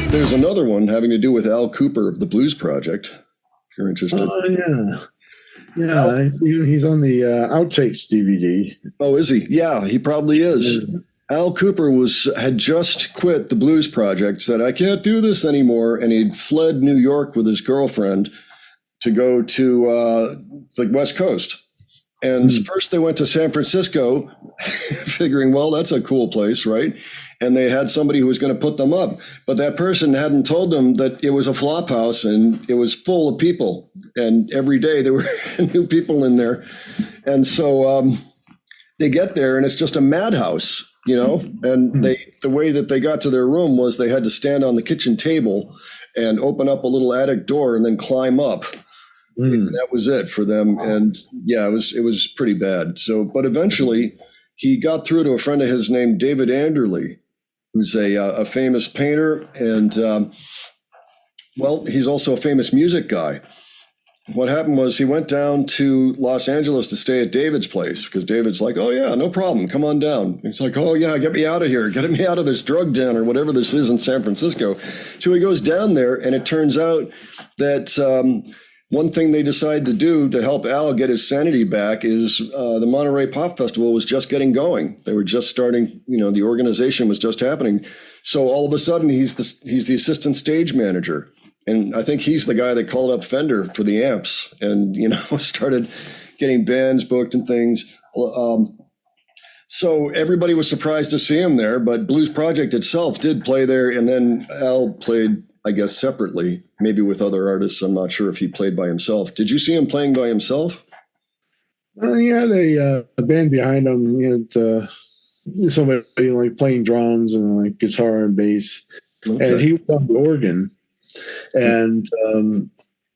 There's another one having to do with Al Kooper of the Blues Project, if you're interested. Oh, yeah. Yeah, I see he's on the Outtakes DVD. Oh, is he? Yeah, he probably is. Al Kooper had just quit the Blues Project, said, I can't do this anymore, and he'd fled New York with his girlfriend to go to the West Coast. And first they went to San Francisco, figuring, well, that's a cool place, right? And they had somebody who was going to put them up. But that person hadn't told them that it was a flop house and it was full of people. And every day there were new people in there. And so they get there and it's just a madhouse, you know? And the way that they got to their room was they had to stand on the kitchen table and open up a little attic door and then climb up. That was it for them. And yeah, it was pretty bad. So, but eventually he got through to a friend of his named David Anderle, who's a famous painter. And well, he's also a famous music guy. What happened was he went down to Los Angeles to stay at David's place because David's like, oh, yeah, no problem. Come on down. He's like, oh, yeah, get me out of here. Get me out of this drug den or whatever this is in San Francisco. So he goes down there and it turns out that one thing they decided to do to help Al get his sanity back is the Monterey Pop Festival was just getting going. They were just starting, you know, the organization was just happening. So all of a sudden he's the assistant stage manager. And I think he's the guy that called up Fender for the amps and, you know, started getting bands booked and things. So everybody was surprised to see him there, but Blues Project itself did play there. And then Al played, I guess, separately, maybe with other artists. I'm not sure if he played by himself. Did you see him playing by himself? He had a band behind him. He had somebody like playing drums and like guitar and bass. Okay. And he was on the organ. And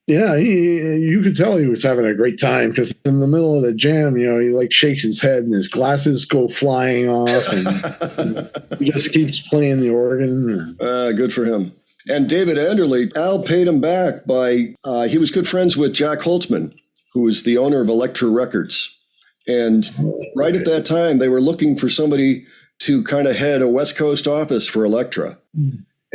yeah, you could tell he was having a great time because in the middle of the jam, you know, he like shakes his head and his glasses go flying off and he just keeps playing the organ. Good for him. And David Anderle, Al paid him back by, he was good friends with Jack Holtzman, who was the owner of Elektra Records. And right at that time, they were looking for somebody to kind of head a West Coast office for Elektra.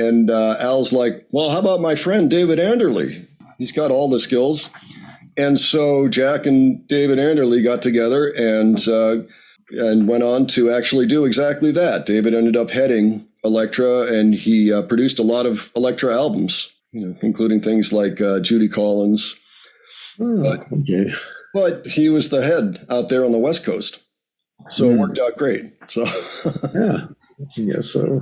And Al's like, well, how about my friend David Anderle? He's got all the skills. And so Jack and David Anderle got together and went on to actually do exactly that. David ended up heading Elektra, and he produced a lot of Elektra albums, you know, including things like Judy Collins. Okay. But he was the head out there on the West Coast. So it worked out great. So yeah, I guess so.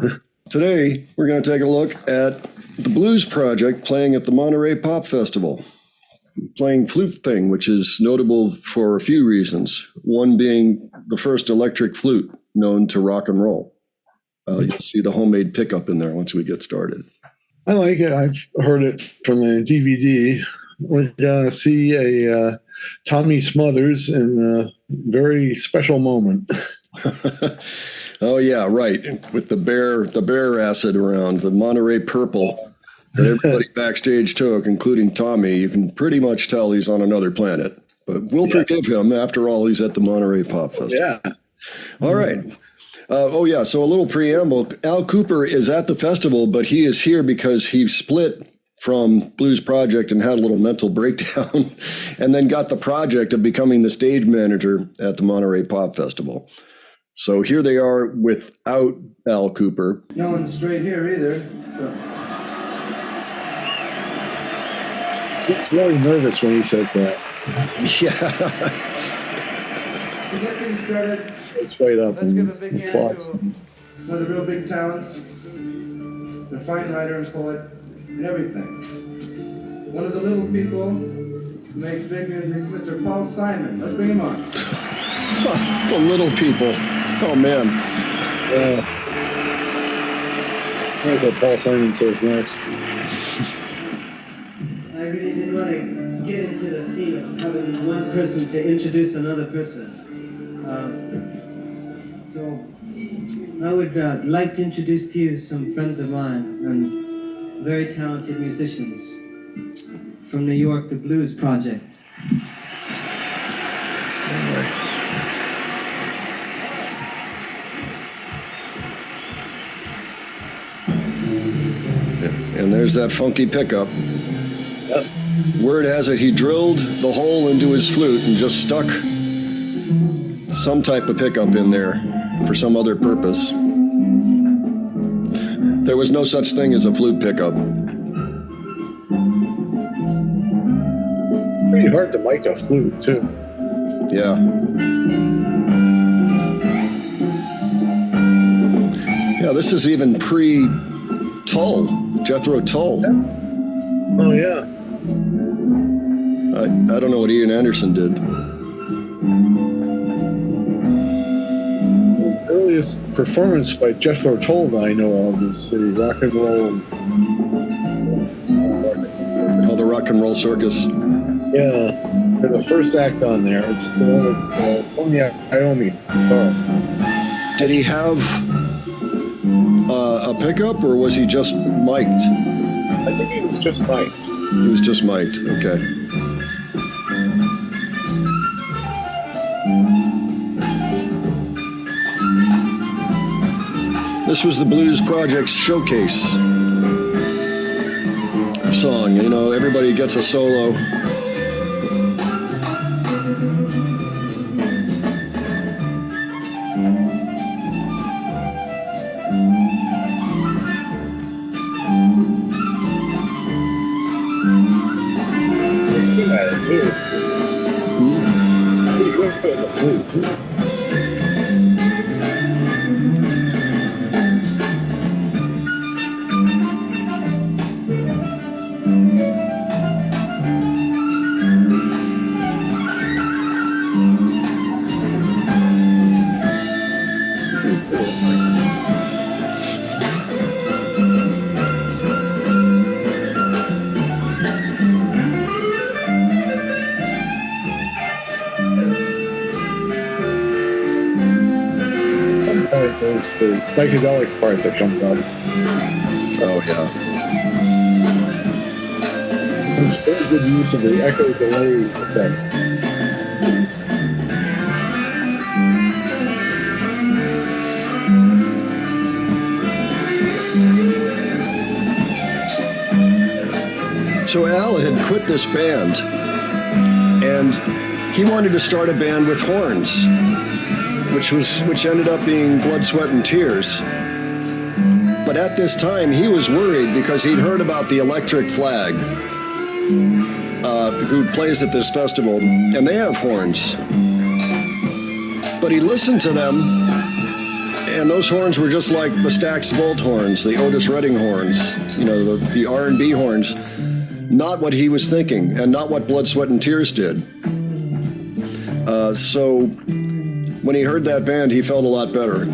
Today, we're going to take a look at the Blues Project playing at the Monterey Pop Festival, playing Flute Thing, which is notable for a few reasons. One being the first electric flute known to rock and roll. You'll see the homemade pickup in there once we get started. I like it. I've heard it from the DVD. We're going to see a Tommy Smothers in a very special moment. Oh yeah, right. With the bear acid around, the Monterey purple that everybody backstage took, including Tommy. You can pretty much tell he's on another planet. But we'll forgive him. After all, he's at the Monterey Pop Festival. Yeah. All right. So a little preamble. Al Kooper is at the festival, but he is here because he split from Blues Project and had a little mental breakdown and then got the project of becoming the stage manager at the Monterey Pop Festival. So here they are without Al Kooper. No one's straight here either. So. He's really nervous when he says that. Yeah. To get things started, it's right up. Let's give a big hand to one of the real big talents, the fine writer and poet, and everything. One of the little people who makes big music, Mr. Paul Simon. Let's bring him on. The little people. Oh, man. That's what Paul Simon says next. I really didn't want to get into the scene of having one person to introduce another person. So I would like to introduce to you some friends of mine and very talented musicians from New York, the Blues Project. And there's that funky pickup. Yep. Word has it he drilled the hole into his flute and just stuck some type of pickup in there for some other purpose. There was no such thing as a flute pickup. Pretty hard to mic a flute, too. Yeah. Yeah, this is even pre-Tull, Jethro Tull. Oh, yeah. I don't know what Ian Anderson did. The earliest performance by Jethro Tull that I know of is the rock and roll. Oh, the Rock and Roll Circus. Yeah, they're the first act on there. It's the one with Tony Iommi. Sorry. Did he have a pickup, or was he just mic'd? I think he was just mic'd. He was just mic'd, okay. This was the Blues Project's showcase song. You know, everybody gets a solo. Good at it, too. Pretty good at the flute, too. There's the psychedelic part that comes up. Oh, yeah. It's very good use of the echo delay effect. So Al had quit this band, and he wanted to start a band with horns, which ended up being Blood, Sweat, and Tears. But at this time, he was worried because he'd heard about the Electric Flag, who plays at this festival, and they have horns. But he listened to them, and those horns were just like the Stax Volt horns, the Otis Redding horns, you know, the R&B horns. Not what he was thinking, and not what Blood, Sweat, and Tears did. So when he heard that band, he felt a lot better.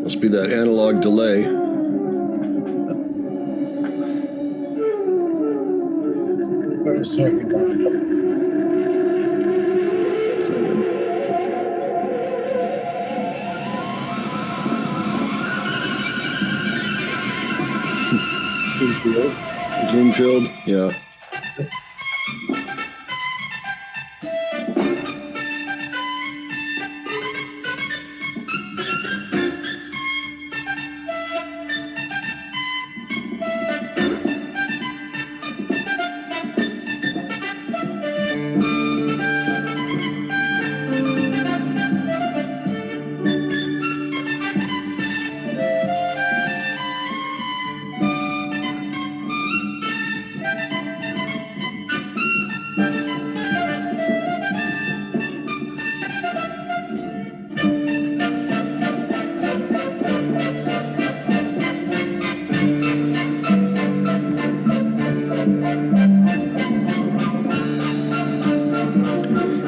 Must be that analog delay. I was talking about. Bloomfield, yeah.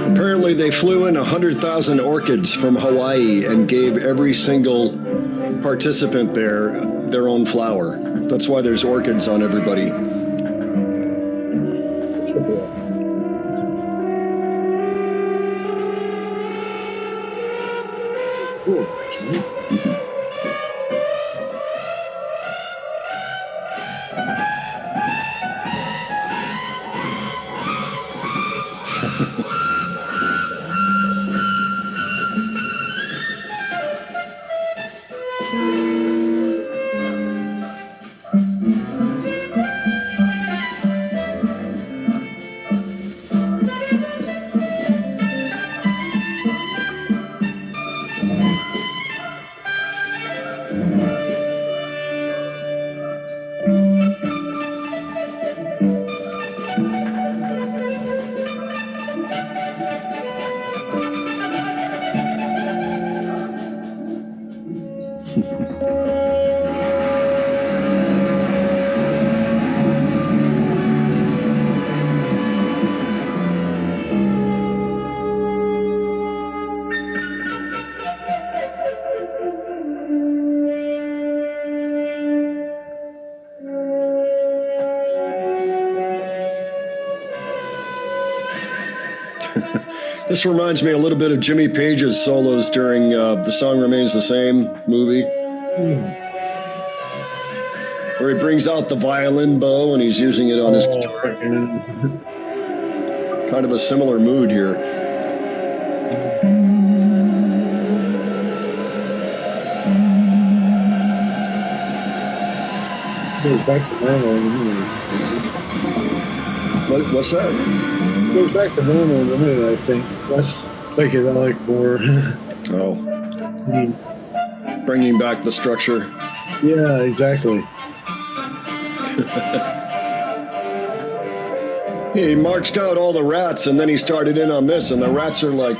Apparently they flew in 100,000 orchids from Hawaii and gave every single participant there their own flower. That's why there's orchids on everybody. Cool. This reminds me a little bit of Jimmy Page's solos during The Song Remains the Same movie. Where he brings out the violin bow and he's using it on his guitar. Kind of a similar mood here. Goes back to normal. What's that? Goes back to normal in a minute, I think. Less psychedelic, more. Oh. Bringing back the structure. Yeah, exactly. He marched out all the rats and then he started in on this and the rats are like...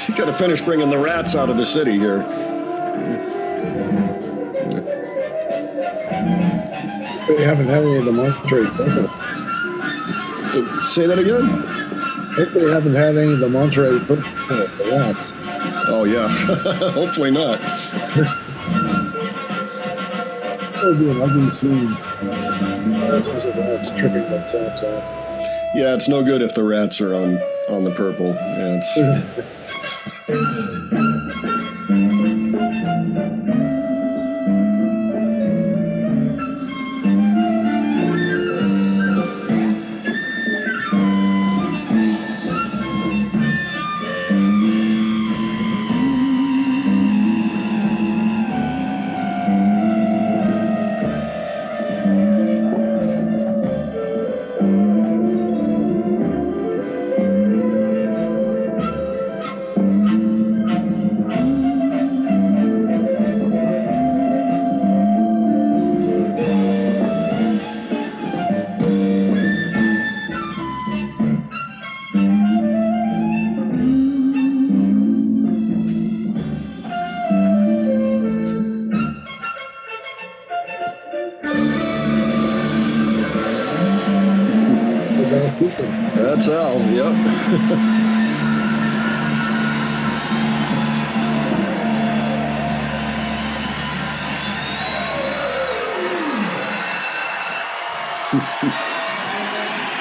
You gotta finish bringing the rats out of the city here. They haven't had any of the Monterey Purple. Say that again? Hope they haven't had any of the Monterey Purple, the rats. Oh, yeah. Hopefully not. It'll be an ugly scene. It's just rats tripping themselves out. Yeah, it's no good if the rats are on the purple. Yeah, it's... That's Al, yep.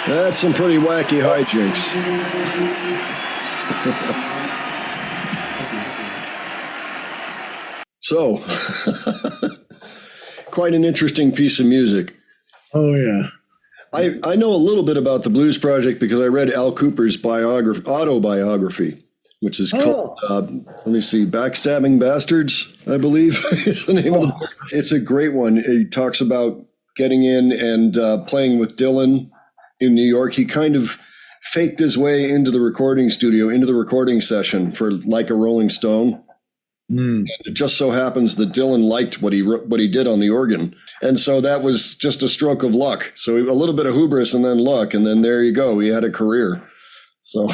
That's some pretty wacky hijinks. So, quite an interesting piece of music. Oh, yeah. I know a little bit about the Blues Project because I read Al Kooper's autobiography, which is called, let me see, Backstabbing Bastards, I believe is the name of the book. It's a great one. He talks about getting in and playing with Dylan in New York. He kind of faked his way into the recording studio, into the recording session for Like a Rolling Stone. And it just so happens that Dylan liked what he did on the organ. And so that was just a stroke of luck. So a little bit of hubris and then luck. And then there you go. He had a career. So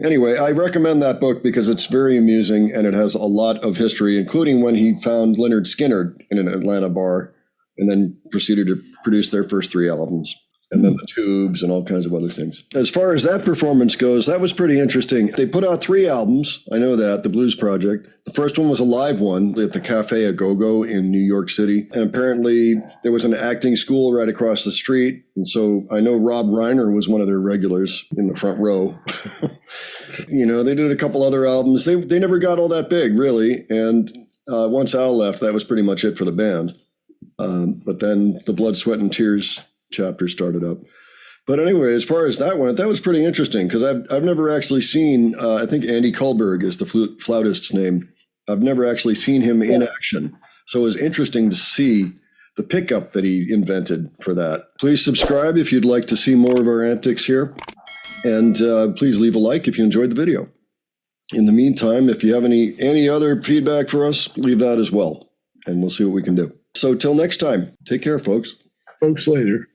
anyway, I recommend that book because it's very amusing and it has a lot of history, including when he found Lynyrd Skynyrd in an Atlanta bar and then proceeded to produce their first 3 albums. And then the Tubes and all kinds of other things. As far as that performance goes, that was pretty interesting. They put out 3 albums. I know that, the Blues Project. The first one was a live one at the Cafe A Go-Go in New York City. And apparently there was an acting school right across the street. And so I know Rob Reiner was one of their regulars in the front row. You know, they did a couple other albums. They never got all that big, really. And once Al left, that was pretty much it for the band. But then the Blood, Sweat, and Tears chapter started up. But anyway, as far as that went, that was pretty interesting because I've never actually seen, I think Andy Kulberg is the flautist's name. I've never actually seen him in action. So it was interesting to see the pickup that he invented for that. Please subscribe if you'd like to see more of our antics here. And please leave a like if you enjoyed the video. In the meantime, if you have any other feedback for us, leave that as well. And we'll see what we can do. So till next time, take care, folks. Folks later.